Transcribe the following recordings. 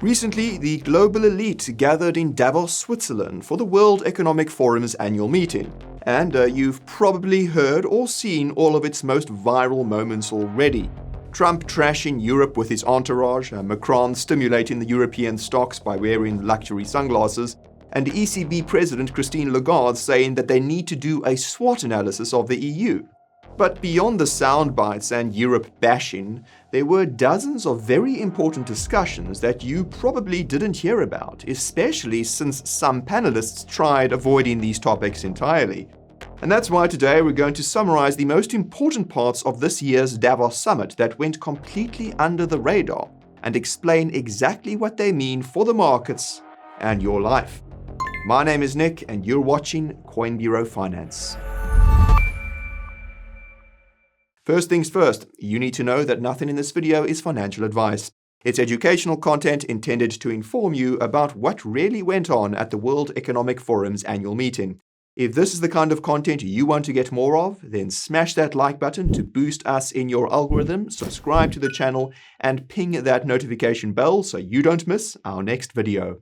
Recently, the global elite gathered in Davos, Switzerland for the World Economic Forum's annual meeting. And you've probably heard or seen all of its most viral moments already. Trump trashing Europe with his entourage, Macron stimulating the European stocks by wearing luxury sunglasses, and ECB President Christine Lagarde saying that they need to do a SWOT analysis of the EU. But beyond the sound bites and Europe bashing, there were dozens of very important discussions that you probably didn't hear about, especially since some panelists tried avoiding these topics entirely. And that's why today we're going to summarize the most important parts of this year's Davos summit that went completely under the radar and explain exactly what they mean for the markets and your life. My name is Nick and you're watching Coin Bureau Finance. First things first, you need to know that nothing in this video is financial advice. It's educational content intended to inform you about what really went on at the World Economic Forum's annual meeting. If this is the kind of content you want to get more of, then smash that like button to boost us in your algorithm, subscribe to the channel, and ping that notification bell so you don't miss our next video.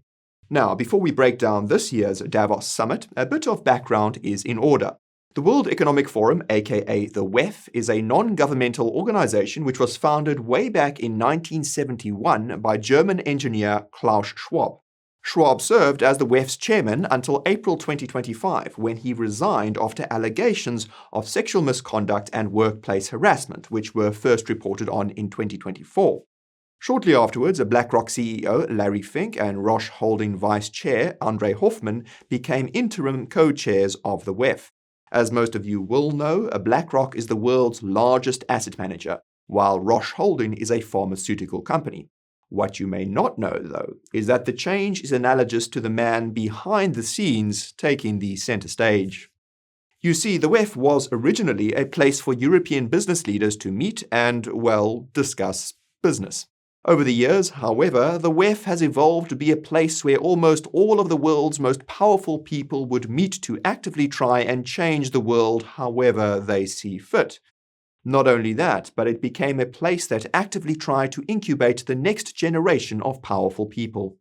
Now, before we break down this year's Davos summit, a bit of background is in order. The World Economic Forum, aka the WEF, is a non-governmental organization which was founded way back in 1971 by German engineer Klaus Schwab. Schwab served as the WEF's chairman until April 2025, when he resigned after allegations of sexual misconduct and workplace harassment, which were first reported on in 2024. Shortly afterwards, a BlackRock CEO, Larry Fink, and Roche Holding Vice Chair, Andre Hoffman, became interim co-chairs of the WEF. As most of you will know, BlackRock is the world's largest asset manager, while Roche Holding is a pharmaceutical company. What you may not know, though, is that the change is analogous to the man behind the scenes taking the center stage. You see, the WEF was originally a place for European business leaders to meet and, well, discuss business. Over the years, however, the WEF has evolved to be a place where almost all of the world's most powerful people would meet to actively try and change the world however they see fit. Not only that, but it became a place that actively tried to incubate the next generation of powerful people.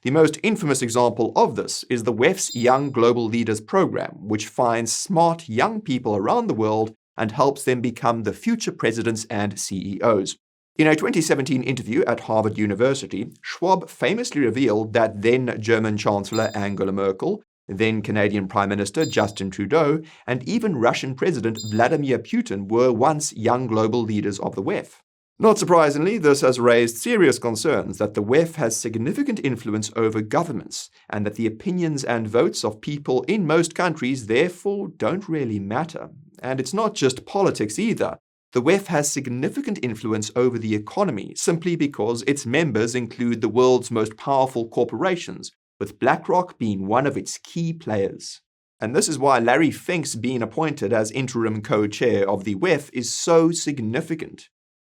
The most infamous example of this is the WEF's Young Global Leaders program, which finds smart young people around the world and helps them become the future presidents and CEOs. In a 2017 interview at Harvard University, Schwab famously revealed that then German Chancellor Angela Merkel, then Canadian Prime Minister Justin Trudeau, and even Russian President Vladimir Putin were once young global leaders of the WEF. Not surprisingly, this has raised serious concerns that the WEF has significant influence over governments, and that the opinions and votes of people in most countries therefore don't really matter. And it's not just politics either. The WEF has significant influence over the economy simply because its members include the world's most powerful corporations, with BlackRock being one of its key players. And this is why Larry Fink's being appointed as interim co-chair of the WEF is so significant.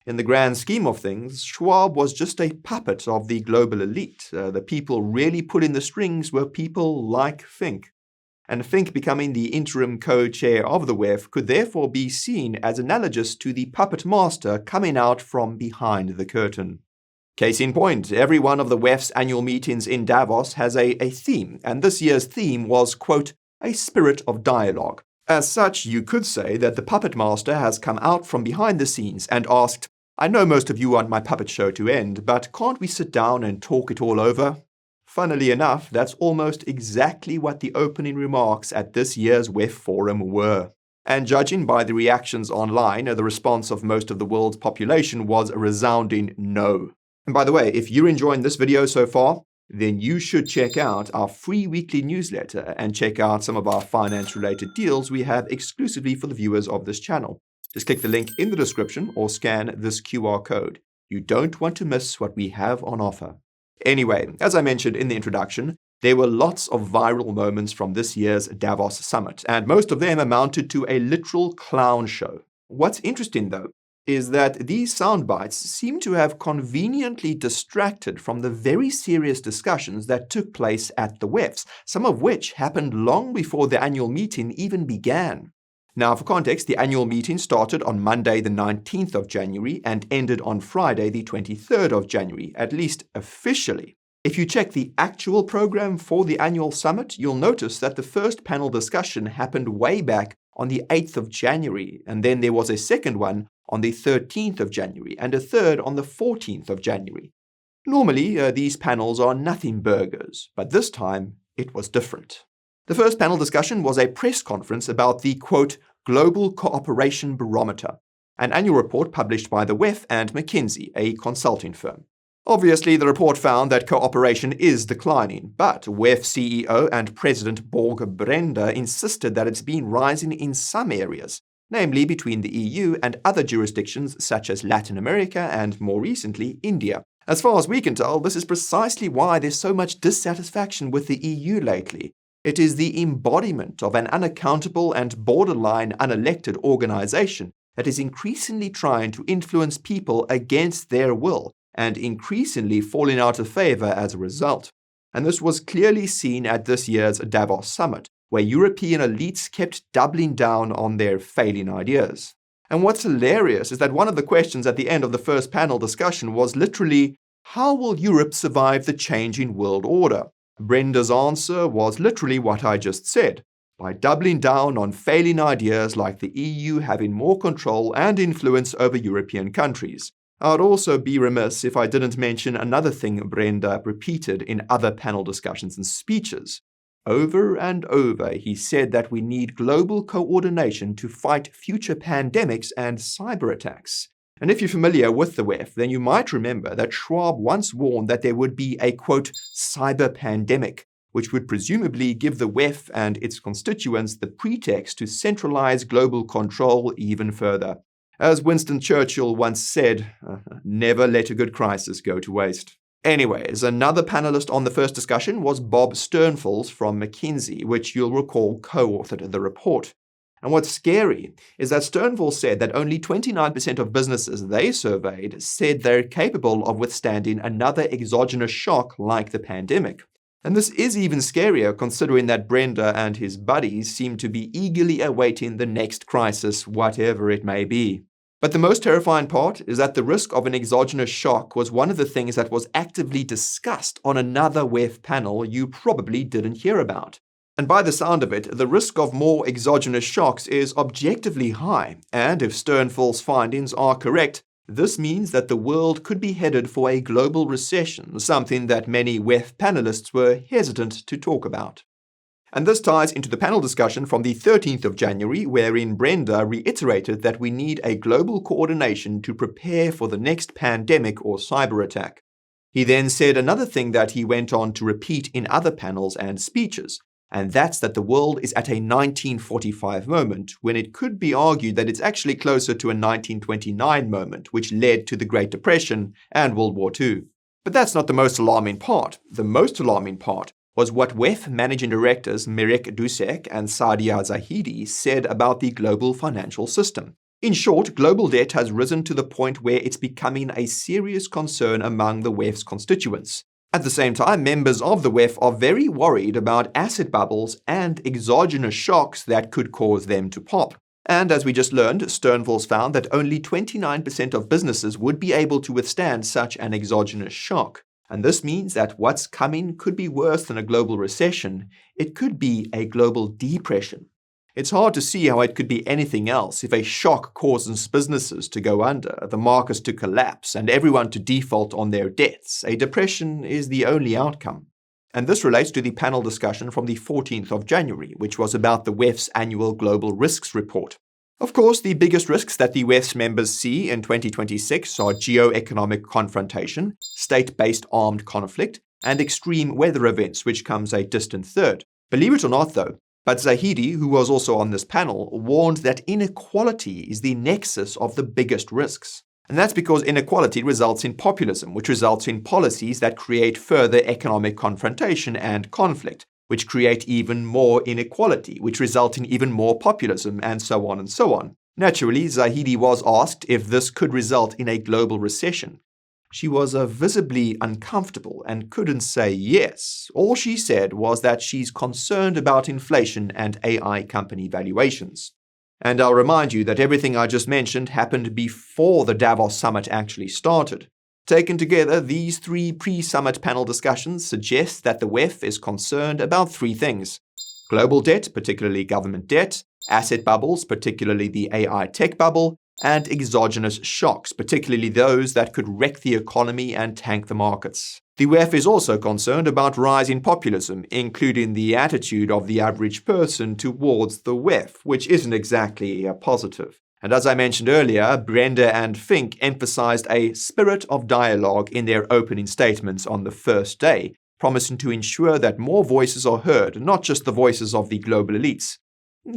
In the grand scheme of things, Schwab was just a puppet of the global elite. The people really pulling the strings were people like Fink. And Fink becoming the interim co-chair of the WEF could therefore be seen as analogous to the puppet master coming out from behind the curtain. Case in point, every one of the WEF's annual meetings in Davos has a theme, and this year's theme was, quote, a spirit of dialogue. As such, you could say that the puppet master has come out from behind the scenes and asked, I know most of you want my puppet show to end, but can't we sit down and talk it all over? Funnily enough, that's almost exactly what the opening remarks at this year's WEF forum were. And judging by the reactions online, the response of most of the world's population was a resounding no. And by the way, if you're enjoying this video so far, then you should check out our free weekly newsletter and check out some of our finance-related deals we have exclusively for the viewers of this channel. Just click the link in the description or scan this QR code. You don't want to miss what we have on offer. Anyway, as I mentioned in the introduction, there were lots of viral moments from this year's Davos summit, and most of them amounted to a literal clown show. What's interesting, though, is that these soundbites seem to have conveniently distracted from the very serious discussions that took place at the WEFs, some of which happened long before the annual meeting even began. Now, for context, the annual meeting started on Monday the 19th of January and ended on Friday the 23rd of January, at least officially. If you check the actual program for the annual summit, you'll notice that the first panel discussion happened way back on the 8th of January, and then there was a second one on the 13th of January, and a third on the 14th of January. Normally, these panels are nothing burgers, but this time it was different. The first panel discussion was a press conference about the, quote, Global Cooperation Barometer, an annual report published by the WEF and McKinsey, a consulting firm. Obviously, the report found that cooperation is declining, but WEF CEO and President Borg Brender insisted that it's been rising in some areas, namely between the EU and other jurisdictions such as Latin America and, more recently, India. As far as we can tell, this is precisely why there's so much dissatisfaction with the EU lately. It is the embodiment of an unaccountable and borderline unelected organization that is increasingly trying to influence people against their will, and increasingly falling out of favor as a result. And this was clearly seen at this year's Davos summit, where European elites kept doubling down on their failing ideas. And what's hilarious is that one of the questions at the end of the first panel discussion was literally, how will Europe survive the changing world order? Brenda's answer was literally what I just said, by doubling down on failing ideas like the EU having more control and influence over European countries. I'd also be remiss if I didn't mention another thing Brenda repeated in other panel discussions and speeches. Over and over, he said that we need global coordination to fight future pandemics and cyber attacks. And if you're familiar with the WEF, then you might remember that Schwab once warned that there would be a, quote, cyber pandemic, which would presumably give the WEF and its constituents the pretext to centralize global control even further. As Winston Churchill once said, never let a good crisis go to waste. Anyways, another panelist on the first discussion was Bob Sternfels from McKinsey, which you'll recall co-authored the report. And what's scary is that Sternfels said that only 29% of businesses they surveyed said they're capable of withstanding another exogenous shock like the pandemic. And this is even scarier considering that Brenda and his buddies seem to be eagerly awaiting the next crisis, whatever it may be. But the most terrifying part is that the risk of an exogenous shock was one of the things that was actively discussed on another WEF panel you probably didn't hear about. And by the sound of it, the risk of more exogenous shocks is objectively high, and if Sternfels' findings are correct, this means that the world could be headed for a global recession, something that many WEF panelists were hesitant to talk about. And this ties into the panel discussion from the 13th of January, wherein Brenda reiterated that we need a global coordination to prepare for the next pandemic or cyber attack. He then said another thing that he went on to repeat in other panels and speeches, and that's that the world is at a 1945 moment, when it could be argued that it's actually closer to a 1929 moment, which led to the Great Depression and World War II. But that's not the most alarming part. The most alarming part was what WEF managing directors Mirek Dusek and Sadia Zahidi said about the global financial system. In short, global debt has risen to the point where it's becoming a serious concern among the WEF's constituents. At the same time, members of the WEF are very worried about asset bubbles and exogenous shocks that could cause them to pop. And as we just learned, Sternfels found that only 29% of businesses would be able to withstand such an exogenous shock. And this means that what's coming could be worse than a global recession. It could be a global depression. It's hard to see how it could be anything else if a shock causes businesses to go under, the markets to collapse, and everyone to default on their debts. A depression is the only outcome. And this relates to the panel discussion from the 14th of January, which was about the WEF's annual Global Risks Report. Of course, the biggest risks that the WEF's members see in 2026 are geo-economic confrontation, state-based armed conflict, and extreme weather events, which comes a distant third. Believe it or not, though, but Zahidi, who was also on this panel, warned that inequality is the nexus of the biggest risks. And that's because inequality results in populism, which results in policies that create further economic confrontation and conflict, which create even more inequality, which result in even more populism, and so on and so on. Naturally, Zahidi was asked if this could result in a global recession. She was visibly uncomfortable and couldn't say yes. All she said was that she's concerned about inflation and AI company valuations. And I'll remind you that everything I just mentioned happened before the Davos summit actually started. Taken together, these three pre-summit panel discussions suggest that the WEF is concerned about three things: global debt, particularly government debt, asset bubbles, particularly the AI tech bubble, and exogenous shocks, particularly those that could wreck the economy and tank the markets. The WEF is also concerned about rising populism, including the attitude of the average person towards the WEF, which isn't exactly a positive. And as I mentioned earlier, Brenda and Fink emphasized a spirit of dialogue in their opening statements on the first day, promising to ensure that more voices are heard, not just the voices of the global elites.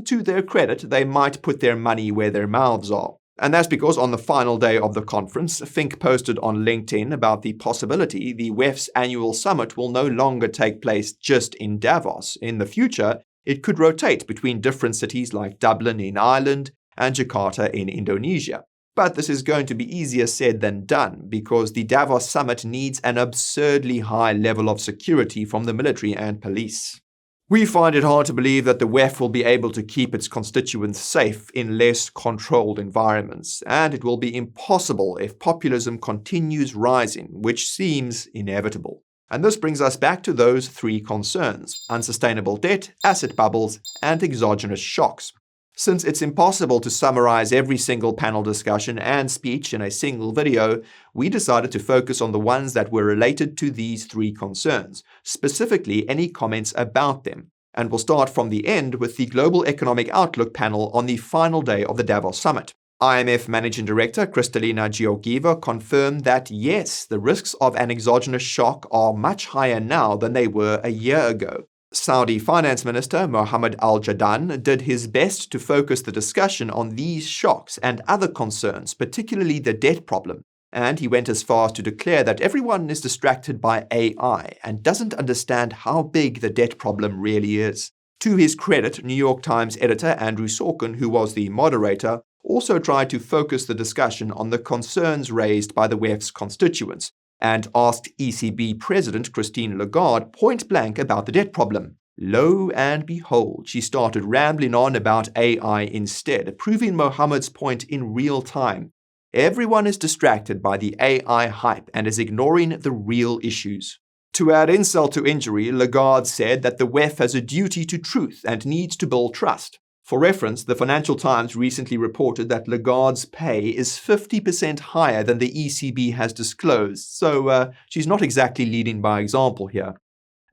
To their credit, they might put their money where their mouths are. And that's because on the final day of the conference, Fink posted on LinkedIn about the possibility the WEF's annual summit will no longer take place just in Davos. In the future, it could rotate between different cities like Dublin in Ireland and Jakarta in Indonesia. But this is going to be easier said than done, because the Davos summit needs an absurdly high level of security from the military and police. We find it hard to believe that the WEF will be able to keep its constituents safe in less controlled environments, and it will be impossible if populism continues rising, which seems inevitable. And this brings us back to those three concerns: unsustainable debt, asset bubbles, and exogenous shocks. Since it's impossible to summarize every single panel discussion and speech in a single video, we decided to focus on the ones that were related to these three concerns, specifically any comments about them. And we'll start from the end with the Global Economic Outlook panel on the final day of the Davos Summit. IMF Managing Director Kristalina Georgieva confirmed that yes, the risks of an exogenous shock are much higher now than they were a year ago. Saudi Finance Minister Mohammed Al-Jadaan did his best to focus the discussion on these shocks and other concerns, particularly the debt problem. And he went as far as to declare that everyone is distracted by AI and doesn't understand how big the debt problem really is. To his credit, New York Times editor Andrew Sorkin, who was the moderator, also tried to focus the discussion on the concerns raised by the WEF's constituents, and asked ECB President Christine Lagarde point-blank about the debt problem. Lo and behold, she started rambling on about AI instead, proving Mohammed's point in real time. Everyone is distracted by the AI hype and is ignoring the real issues. To add insult to injury, Lagarde said that the WEF has a duty to truth and needs to build trust. For reference, the Financial Times recently reported that Lagarde's pay is 50% higher than the ECB has disclosed, so she's not exactly leading by example here.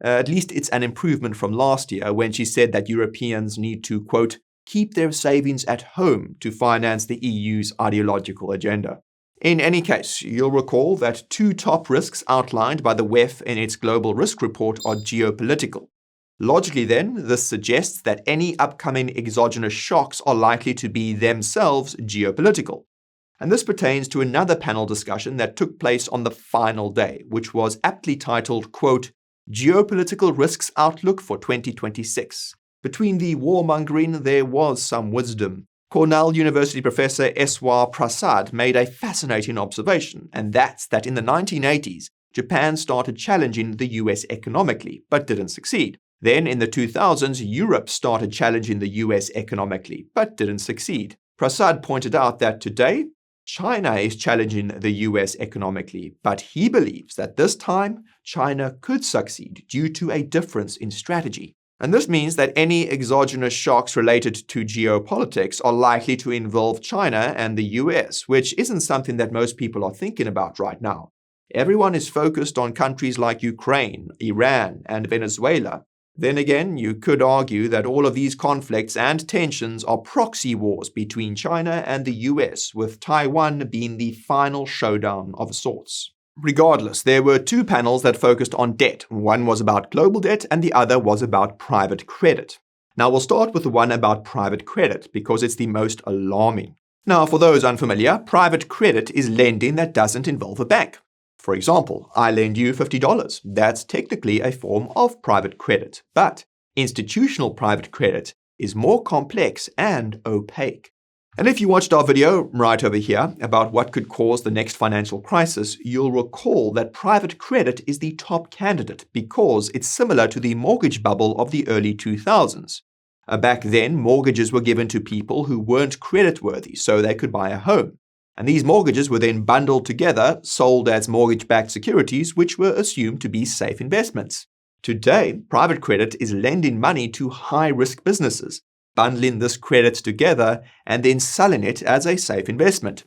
At least it's an improvement from last year when she said that Europeans need to, quote, keep their savings at home to finance the EU's ideological agenda. In any case, you'll recall that two top risks outlined by the WEF in its Global Risk Report are geopolitical. Logically then, this suggests that any upcoming exogenous shocks are likely to be themselves geopolitical. And this pertains to another panel discussion that took place on the final day, which was aptly titled, quote, Geopolitical Risks Outlook for 2026. Between the warmongering, there was some wisdom. Cornell University professor Eswar Prasad made a fascinating observation, and that's that in the 1980s, Japan started challenging the US economically, but didn't succeed. Then in the 2000s, Europe started challenging the US economically, but didn't succeed. Prasad pointed out that today, China is challenging the US economically, but he believes that this time, China could succeed due to a difference in strategy. And this means that any exogenous shocks related to geopolitics are likely to involve China and the US, which isn't something that most people are thinking about right now. Everyone is focused on countries like Ukraine, Iran, and Venezuela. Then again, you could argue that all of these conflicts and tensions are proxy wars between China and the US, with Taiwan being the final showdown of sorts. Regardless, there were two panels that focused on debt. One was about global debt and the other was about private credit. Now we'll start with the one about private credit because it's the most alarming. Now, for those unfamiliar, private credit is lending that doesn't involve a bank. For example, I lend you $50. That's technically a form of private credit. But institutional private credit is more complex and opaque. And if you watched our video right over here about what could cause the next financial crisis, you'll recall that private credit is the top candidate because it's similar to the mortgage bubble of the early 2000s. Back then, mortgages were given to people who weren't creditworthy so they could buy a home. And these mortgages were then bundled together, sold as mortgage-backed securities, which were assumed to be safe investments. Today, private credit is lending money to high-risk businesses, bundling this credit together and then selling it as a safe investment.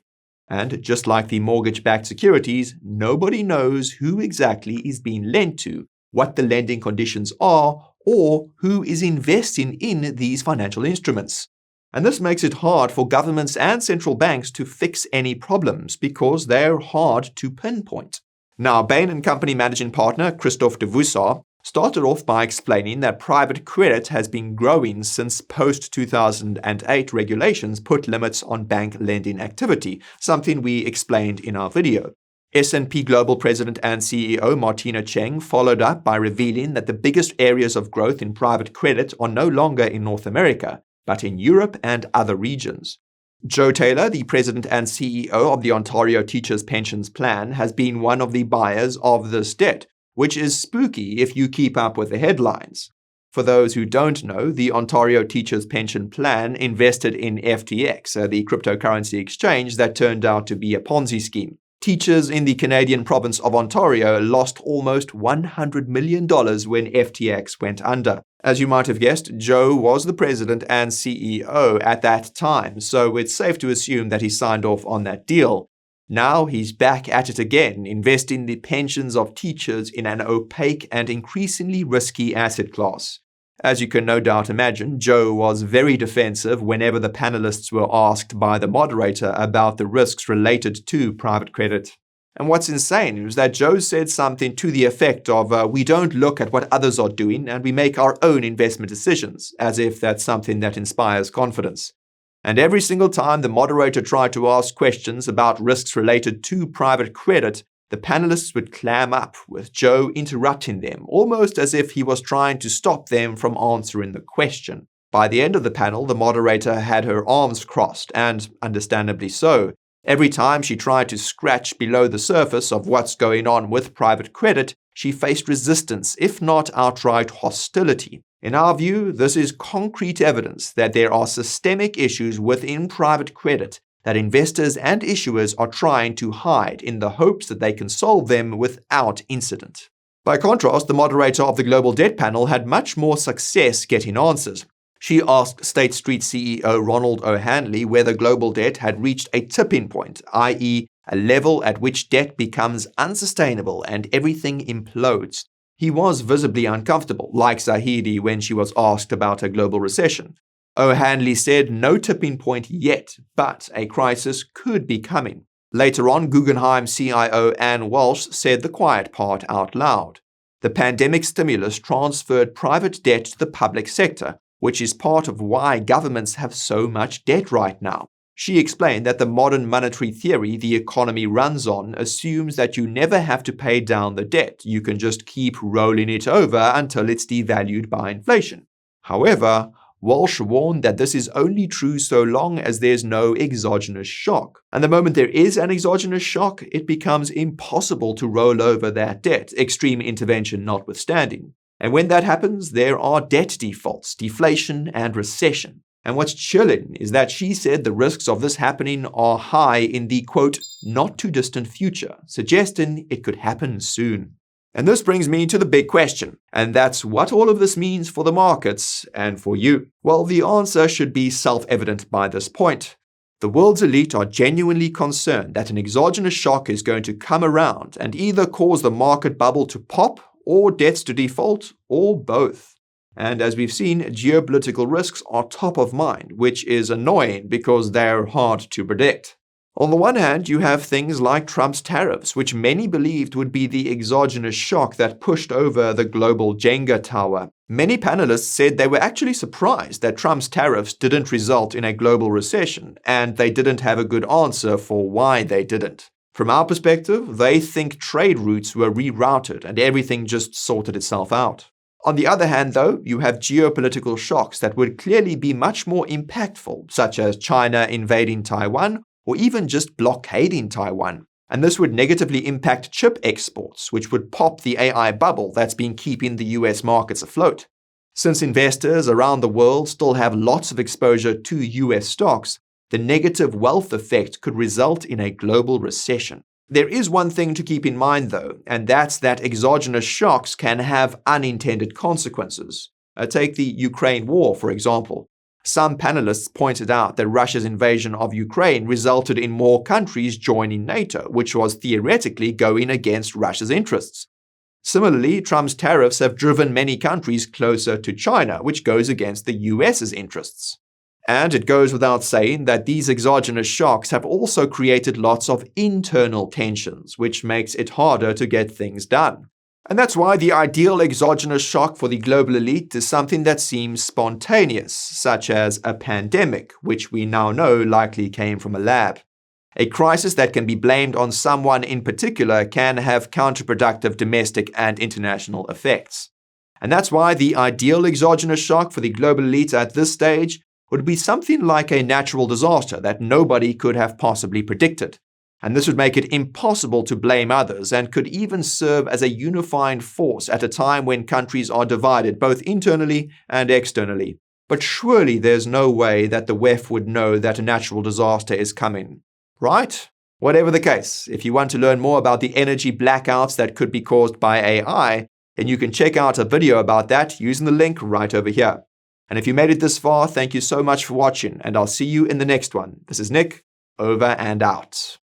And just like the mortgage-backed securities, nobody knows who exactly is being lent to, what the lending conditions are, or who is investing in these financial instruments. And this makes it hard for governments and central banks to fix any problems because they're hard to pinpoint. Now, Bain & Company managing partner Christophe de Voussard started off by explaining that private credit has been growing since post-2008 regulations put limits on bank lending activity, something we explained in our video. S&P Global President and CEO Martina Cheng followed up by revealing that the biggest areas of growth in private credit are no longer in North America, but in Europe and other regions. Joe Taylor, the president and CEO of the Ontario Teachers' Pensions Plan, has been one of the buyers of this debt, which is spooky if you keep up with the headlines. For those who don't know, the Ontario Teachers' Pension Plan invested in FTX, the cryptocurrency exchange that turned out to be a Ponzi scheme. Teachers in the Canadian province of Ontario lost almost $100 million when FTX went under. As you might have guessed, Joe was the president and CEO at that time, so it's safe to assume that he signed off on that deal. Now he's back at it again, investing the pensions of teachers in an opaque and increasingly risky asset class. As you can no doubt imagine, Joe was very defensive whenever the panelists were asked by the moderator about the risks related to private credit. And what's insane is that Joe said something to the effect of, we don't look at what others are doing and we make our own investment decisions, as if that's something that inspires confidence. And every single time the moderator tried to ask questions about risks related to private credit, the panelists would clam up, with Joe interrupting them, almost as if he was trying to stop them from answering the question. By the end of the panel, the moderator had her arms crossed, and understandably so. Every time she tried to scratch below the surface of what's going on with private credit, she faced resistance, if not outright hostility. In our view, this is concrete evidence that there are systemic issues within private credit that investors and issuers are trying to hide in the hopes that they can solve them without incident. By contrast, the moderator of the Global Debt Panel had much more success getting answers. She asked State Street CEO Ronald O'Hanley whether global debt had reached a tipping point, i.e., a level at which debt becomes unsustainable and everything implodes. He was visibly uncomfortable, like Zahidi when she was asked about a global recession. O'Hanley said no tipping point yet, but a crisis could be coming. Later on, Guggenheim CIO Ann Walsh said the quiet part out loud. The pandemic stimulus transferred private debt to the public sector, which is part of why governments have so much debt right now. She explained that the modern monetary theory the economy runs on assumes that you never have to pay down the debt. You can just keep rolling it over until it's devalued by inflation. However, Walsh warned that this is only true so long as there's no exogenous shock. And the moment there is an exogenous shock, it becomes impossible to roll over that debt, extreme intervention notwithstanding. And when that happens, there are debt defaults, deflation, and recession. And what's chilling is that she said the risks of this happening are high in the, quote, not too distant future, suggesting it could happen soon. And this brings me to the big question, and that's what all of this means for the markets and for you. Well, the answer should be self-evident by this point. The world's elite are genuinely concerned that an exogenous shock is going to come around and either cause the market bubble to pop or debts to default, or both. And as we've seen, geopolitical risks are top of mind, which is annoying because they're hard to predict. On the one hand, you have things like Trump's tariffs, which many believed would be the exogenous shock that pushed over the global Jenga tower. Many panelists said they were actually surprised that Trump's tariffs didn't result in a global recession, and they didn't have a good answer for why they didn't. From our perspective, they think trade routes were rerouted and everything just sorted itself out. On the other hand, though, you have geopolitical shocks that would clearly be much more impactful, such as China invading Taiwan, or even just blockading Taiwan. And this would negatively impact chip exports, which would pop the AI bubble that's been keeping the US markets afloat. Since investors around the world still have lots of exposure to US stocks, the negative wealth effect could result in a global recession. There is one thing to keep in mind though, and that's that exogenous shocks can have unintended consequences. Take the Ukraine war, for example. Some panelists pointed out that Russia's invasion of Ukraine resulted in more countries joining NATO, which was theoretically going against Russia's interests. Similarly, Trump's tariffs have driven many countries closer to China, which goes against the US's interests. And it goes without saying that these exogenous shocks have also created lots of internal tensions, which makes it harder to get things done. And that's why the ideal exogenous shock for the global elite is something that seems spontaneous, such as a pandemic, which we now know likely came from a lab. A crisis that can be blamed on someone in particular can have counterproductive domestic and international effects. And that's why the ideal exogenous shock for the global elite at this stage would be something like a natural disaster that nobody could have possibly predicted. And this would make it impossible to blame others and could even serve as a unifying force at a time when countries are divided both internally and externally. But surely there's no way that the WEF would know that a natural disaster is coming. Right? Whatever the case, if you want to learn more about the energy blackouts that could be caused by AI, then you can check out a video about that using the link right over here. And if you made it this far, thank you so much for watching, and I'll see you in the next one. This is Nick, over and out.